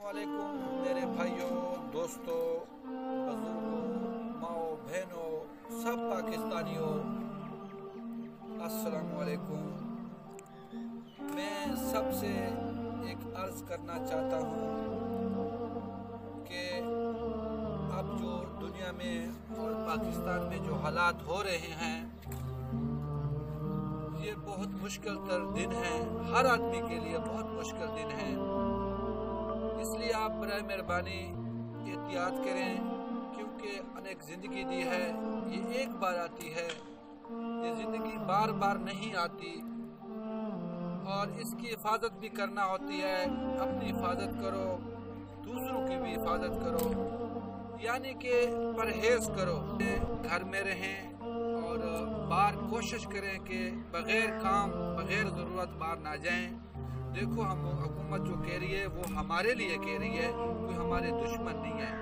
अस्सलामुअलैकुम मेरे भाइयों, दोस्तों, बुजुर्गों, माओ, बहनों, सब पाकिस्तानियों, अस्सलामुअलैकुम। मैं सबसे एक अर्ज़ करना चाहता हूँ कि अब जो दुनिया में और पाकिस्तान में जो हालात हो रहे हैं, ये बहुत मुश्किल तर दिन है, हर आदमी के लिए बहुत मुश्किल दिन है। इसलिए आप बराए मेहरबानी एहतियात करें, क्योंकि अनेक ज़िंदगी दी है, ये एक बार आती है, ये ज़िंदगी बार बार नहीं आती और इसकी हिफाजत भी करना होती है। अपनी हिफाजत करो, दूसरों की भी हिफाजत करो, यानी कि परहेज़ करो, घर में रहें और बाहर कोशिश करें कि बग़ैर काम बग़ैर ज़रूरत बाहर ना जाएं। देखो, हम हुकूमत जो कह रही है वो हमारे लिए कह रही है, कोई हमारे दुश्मन नहीं है।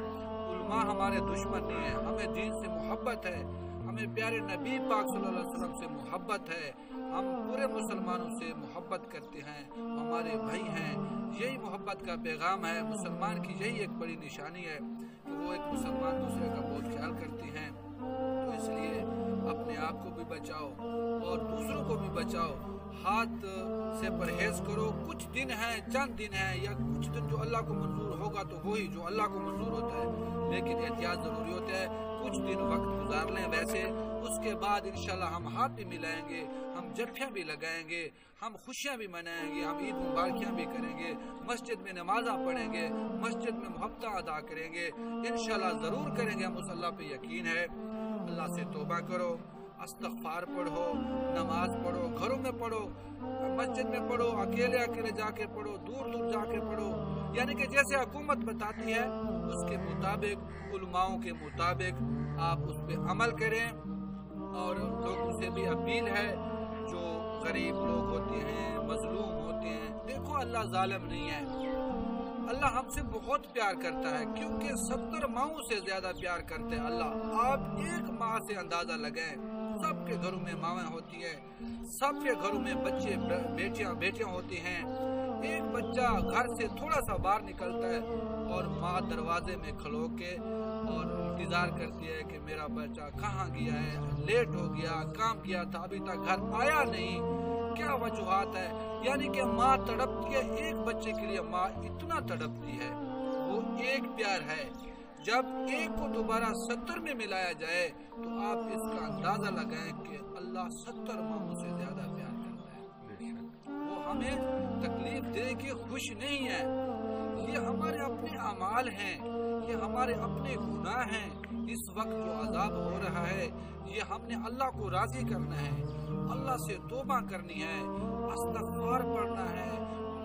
उलमा हमारे दुश्मन नहीं है, हमें दीन से मोहब्बत है, हमें प्यारे नबी पाक सल्लल्लाहु अलैहि वसल्लम से मोहब्बत है, हम पूरे मुसलमानों से मोहब्बत करते हैं, हमारे भाई हैं। यही मोहब्बत का पैगाम है। मुसलमान की यही एक बड़ी निशानी है कि वो एक मुसलमान दूसरे का बहुत ख्याल करते हैं। तो इसलिए अपने आप को भी बचाओ और दूसरों को भी बचाओ। हाथ से परहेज करो। कुछ दिन है, चंद दिन है, या कुछ दिन जो अल्लाह को मंजूर होगा तो वही जो अल्लाह को मंजूर होता है, लेकिन एहतियात ज़रूरी होता है। कुछ दिन वक्त गुजार लें वैसे, उसके बाद इंशाल्लाह हम हाथ भी मिलाएंगे, हम जफ्फियाँ भी लगाएंगे, हम खुशियाँ भी मनाएंगे, हम ईद मुबारकियाँ भी करेंगे, मस्जिद में नमाज़ा पढ़ेंगे, मस्जिद में मोहब्बत अदा करेंगे, इंशाल्लाह ज़रूर करेंगे। हम उस अल्लाह पे यकीन है। अल्लाह से तौबा करो, इस्तग़फ़ार पढ़ो, नमाज पढ़ो, घरों में पढ़ो, मस्जिद में पढ़ो, अकेले अकेले जाके पढ़ो, दूर दूर जाके पढ़ो, यानी कि जैसे हुकूमत बताती है उसके मुताबिक, उलमाओं के मुताबिक आप उस पर अमल करें। और लोगों से भी अपील है, जो गरीब लोग होते हैं, मजलूम होते हैं, देखो अल्लाह जालिम नहीं है, अल्लाह हमसे बहुत प्यार करता है, क्योंकि 70 माओं से ज्यादा प्यार करते हैं अल्लाह। आप एक माँ से अंदाजा लगाएं, सबके घरों में माँ होती है, सबके घरों में बच्चे बेटियां होती हैं। एक बच्चा घर से थोड़ा सा बाहर निकलता है और माँ दरवाजे में खलो के और इंतजार करती है कि मेरा बच्चा कहाँ गया है, लेट हो गया, काम किया था, अभी तक घर आया नहीं, क्या वजूहात है। यानी कि माँ तड़पती है, एक बच्चे के लिए माँ इतना तड़पती है, वो एक प्यार है। जब एक को दोबारा 70 में मिलाया जाए तो आप इसका अंदाजा लगाएं कि अल्लाह 70 माओं से ज्यादा प्यार करता है। वो हमें तकलीफ दे के खुश नहीं है, ये हमारे अपने अमाल हैं, ये हमारे अपने गुनाह हैं। इस वक्त जो अजाब हो रहा है, ये हमने अल्लाह को राजी करना है, अल्लाह से तौबा करनी है, इस्तग़फ़ार पढ़ना है,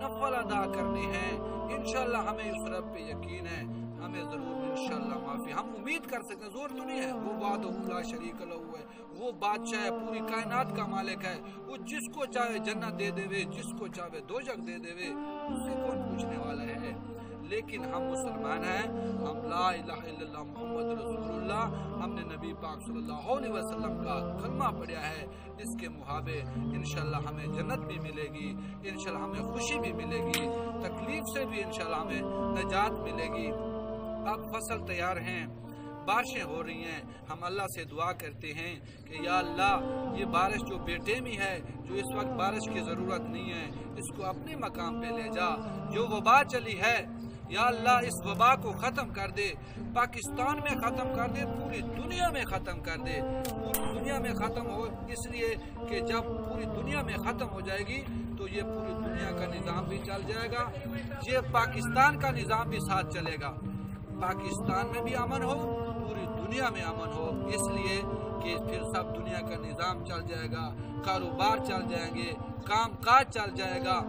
नफल अदा करने हैं। इंशाल्लाह हमें उस रब पे यकीन है, हमें जरूर इंशाल्लाह माफी, हम उम्मीद कर सकते हैं, जोर तो नहीं है। वो बादहू ला शरीक लहू है, वो बादशाह है, पूरी कायनात का मालिक है, वो जिसको चाहे जन्नत दे देवे, जिसको चाहे दोजख दे देवे, उससे कौन पूछने वाला है। लेकिन हम मुसलमान हैं, हम ला इलाहा इल्लल्लाह मुहम्मद रसूलुल्लाह, हमने नबी पाक सल्लल्लाहु अलैहि वसल्लम का कलमा पढ़ा है, इसके मुहाबे इंशाल्लाह हमें जन्नत भी मिलेगी, इंशाल्लाह हमें खुशी भी मिलेगी, तकलीफ से भी इंशाल्लाह हमें नजात मिलेगी। अब फसल तैयार हैं, बारिशें हो रही हैं, हम अल्लाह से दुआ करते हैं कि या अल्लाह, ये बारिश जो बेटेमी है, जो इस वक्त बारिश की ज़रूरत नहीं है, इसको अपने मकाम पे ले जा। जो वबा चली है, या अल्लाह इस वबा को ख़त्म कर दे, पाकिस्तान में ख़त्म कर दे, पूरी दुनिया में ख़त्म कर दे। पूरी दुनिया में ख़त्म हो, इसलिए कि जब पूरी दुनिया में ख़त्म हो जाएगी तो ये पूरी दुनिया का निज़ाम भी चल जाएगा, ये पाकिस्तान का निज़ाम भी साथ चलेगा। पाकिस्तान में भी अमन हो, पूरी दुनिया में अमन हो, इसलिए कि फिर सब दुनिया का निज़ाम चल जाएगा, कारोबार चल जाएंगे, काम काज चल जाएगा।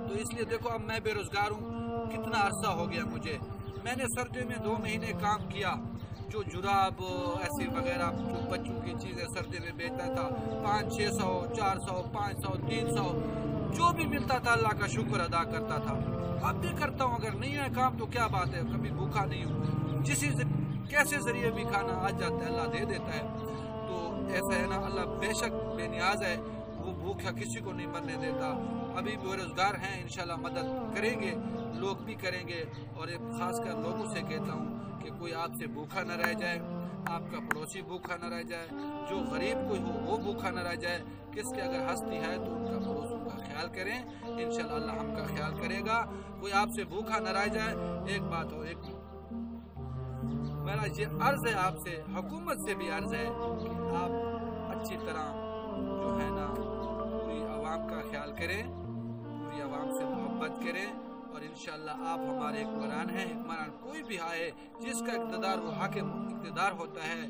तो इसलिए देखो, अब मैं बेरोज़गार हूँ, कितना अरसा हो गया मुझे, मैंने सर्दी में 2 महीने काम किया, जो जुराब ऐसे वगैरह जो बच्चों की चीज़ें सर्दी में बेचता था, 500-600, 400, 500, 300, जो भी मिलता था अल्लाह का शुक्र अदा करता था। अब भी करता हूँ, अगर नहीं है काम तो क्या बात है, कभी भूखा नहीं हूँ, जिस कैसे जरिए भी खाना आ जाता है, अल्लाह दे देता है। तो ऐसा है ना, अल्लाह बेशक बेनियाज है, वो भूखा किसी को नहीं मरने देता। ابھی बेरोजगार हैं, इंशाल्लाह मदद करेंगे, लोग भी करेंगे। और एक खास कर लोगों से कहता हूँ कि कोई आपसे भूखा न रह जाए, आपका पड़ोसी भूखा न रह जाए, जो गरीब कोई हो वो भूखा न रह जाए। किसके अगर हस्ती है तो उनका पड़ोसों का ख्याल करें, इंशाल्लाह अल्लाह हमका ख्याल करेगा। कोई आपसे भूखा न रह जाए। एक बात और एक मेरा ये अर्ज है आपसे, हुकूमत से भी अर्ज है कि आप अच्छी तरह जो है ना पूरी आवाम का ख्याल करें, पूरी आवाम से मोहब्बत करें। और इंशाल्लाह आप हमारे हुक्मरान हैं। हुक्मरान कोई भी आए जिसका इक़्तिदार वो हाकिम इक़्तिदार होता है।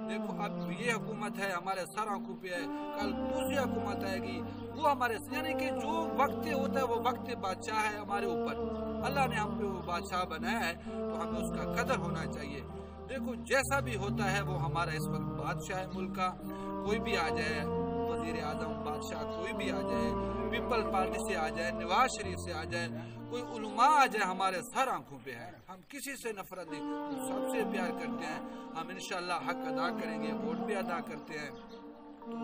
देखो अब ये हुकूमत है हमारे सर आंखों पे है, कल दूसरी हुकूमत आएगी वो हमारे, यानी कि जो वक्त होता है वो वक्त बादशाह है हमारे ऊपर। अल्लाह ने हम पे वो बादशाह बनाया है तो हमें उसका कदर होना चाहिए। देखो जैसा भी होता है वो हमारा इस वक्त बादशाह है मुल्क का। कोई भी आ जाए, वजीर आजम बादशाह कोई भी आ जाए, पीपल पार्टी से आ जाए, नवाज शरीफ से आ जाए, कोई उलमा आ जाए, हमारे सर आंखों पे है। हम किसी से नफरत नहीं, हम सबसे प्यार करते हैं। हम इंशाल्लाह हक अदा करेंगे, वोट भी अदा करते हैं। तो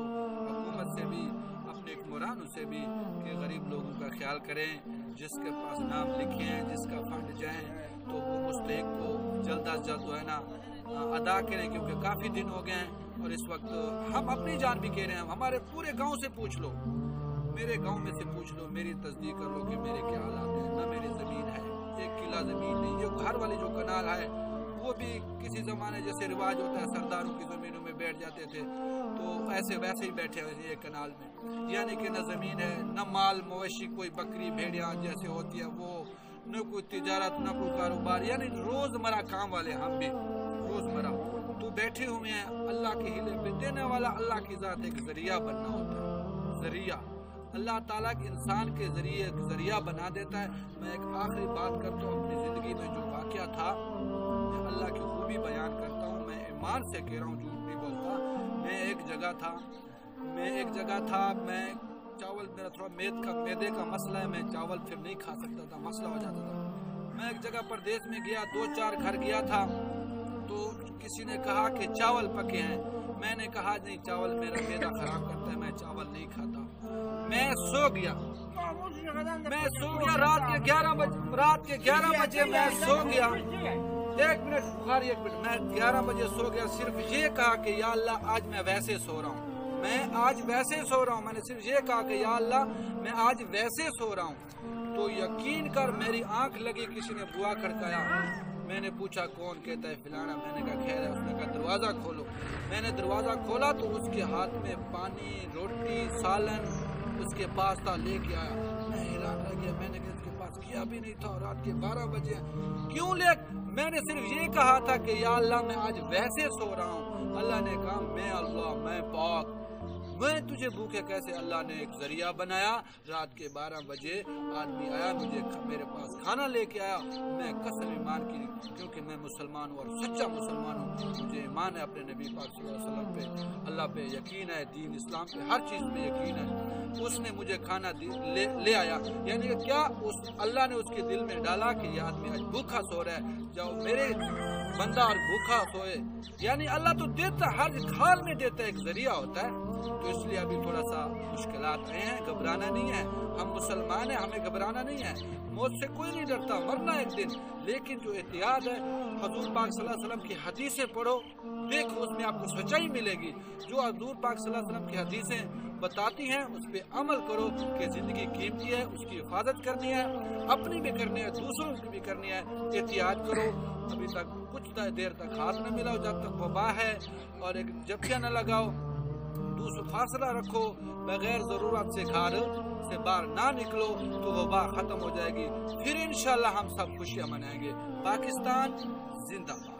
हुकूमत से भी अपने हुक्मरानों से भी कि गरीब लोगों का ख्याल करें, जिसके पास नाम लिखे हैं, जिसका फंड जाए तो वो मुस्तहिक को जल्द अज जल्द जो है ना अदा करें, क्योंकि काफ़ी दिन हो गए हैं। और इस वक्त हम अपनी जान भी कह रहे हैं। हमारे पूरे गांव से पूछ लो, मेरे गांव में से पूछ लो, मेरी तस्दीक कर लो कि मेरे क्या हालात हैं। ना मेरी ज़मीन है, एक किला ज़मीन नहीं। ये घर वाली जो कनाल है वो भी किसी ज़माने जैसे रिवाज होता है सरदारों की ज़मीनों में बैठ जाते थे, तो ऐसे वैसे ही बैठे हुए ये कनाल में। यानी कि न ज़मीन है, न माल मवेशी, कोई बकरी भेड़िया जैसे होती है वो, न कोई तिजारत, न कोई कारोबार, यानी रोज़मर्रा काम वाले हम भी रोज़मर्रा तो बैठे हुए हैं। अल्लाह के हिले पे देने वाला अल्लाह की ज़ात एक ज़रिया बनना होता है। ज़रिया अल्लाह ताला के इंसान के ज़रिए एक ज़रिया बना देता है। मैं एक आखिरी बात करता हूँ, अपनी ज़िंदगी में जो वाक़या था अल्लाह की खूबी बयान करता हूँ। मैं ईमान से कह रहा हूँ, झूठ नहीं बोलता। मैं एक जगह था, मैं चावल, मेरा थोड़ा मैदे का मसला है, मैं चावल फिर नहीं खा सकता था, मसला हो जाता था। मैं एक जगह परदेश में गया, 2-4 घर गया था, तो किसी ने कहा कि चावल पके हैं। मैंने कहा नहीं, चावल मेरा मैदा खराब करता है, मैं चावल नहीं खाता। मैं सो गया रात के 11 बजे मैं सो गया। एक मिनट बुखारी, एक मिनट। मैं 11 बजे सो गया, सिर्फ ये कहा कि या अल्लाह आज मैं वैसे सो रहा हूँ, मैंने सिर्फ ये कहा कि या अल्लाह मैं आज वैसे सो रहा हूँ। तो यकीन कर मेरी आंख लगी, किसी ने बुआ खड़काया। मैंने पूछा कौन? कहता है फिलाना। मैंने कहा खैर है। उसने कहा दरवाज़ा खोलो। मैंने दरवाज़ा खोला तो उसके हाथ में पानी, रोटी, सालन उसके पास था, लेके आया। मैं हैरान रह गया। मैंने कहा इसके पास किया भी नहीं था, रात के 12 बजे क्यों ले? मैंने सिर्फ ये कहा था कि या अल्लाह मैं आज वैसे सो रहा हूँ। अल्लाह ने कहा मैं अल्लाह, मैं पाक, मैं तुझे भूखे कैसे? अल्लाह ने एक जरिया बनाया। रात के 12 बजे आदमी आया, मुझे मेरे पास खाना लेके आया। मैं कसम ईमान की, क्योंकि मैं मुसलमान हूँ और सच्चा मुसलमान हूँ, मुझे ईमान है अपने नबी पाक सल्लल्लाहु अलैहि वसल्लम पे, अल्लाह पे यकीन है, दीन इस्लाम पे, हर चीज़ में यकीन है। उसने मुझे खाना ले आया। यानी कि क्या उस अल्लाह ने उसके दिल में डाला कि यह आदमी आज भूखा सो रहा है, जाओ मेरे बंदा और भूखा सोए। यानी अल्लाह तो देता, हर हाल में देता, एक जरिया होता है। तो इसलिए अभी थोड़ा सा मुश्किलात आए हैं, घबराना नहीं है। हम मुसलमान हैं, हमें घबराना नहीं है। मौत से कोई नहीं डरता, मरना एक दिन। लेकिन जो एहतियात है, हुजूर पाक सल्लल्लाहु अलैहि वसल्लम की हदीसें पढ़ो, देखो उसमें आपको सच्चाई मिलेगी। जो हुजूर पाक सल्लल्लाहु अलैहि वसल्लम की हदीसें बताती हैं उस पर अमल करो कि ज़िंदगी कीमती है, उसकी हिफाजत करनी है, अपनी भी करनी है, दूसरों की भी करनी है। एहतियात करो। अभी तक कुछ देर तक हाथ न मिलाओ जब तक वबा है, और एक जब्तियाँ न लगाओ, दूसरा फासला रखो, बगैर ज़रूरत से घर से बाहर ना निकलो, तो वबा ख़त्म हो जाएगी। फिर इंशाल्लाह हम सब खुशियाँ मनाएंगे। पाकिस्तान जिंदाबाद।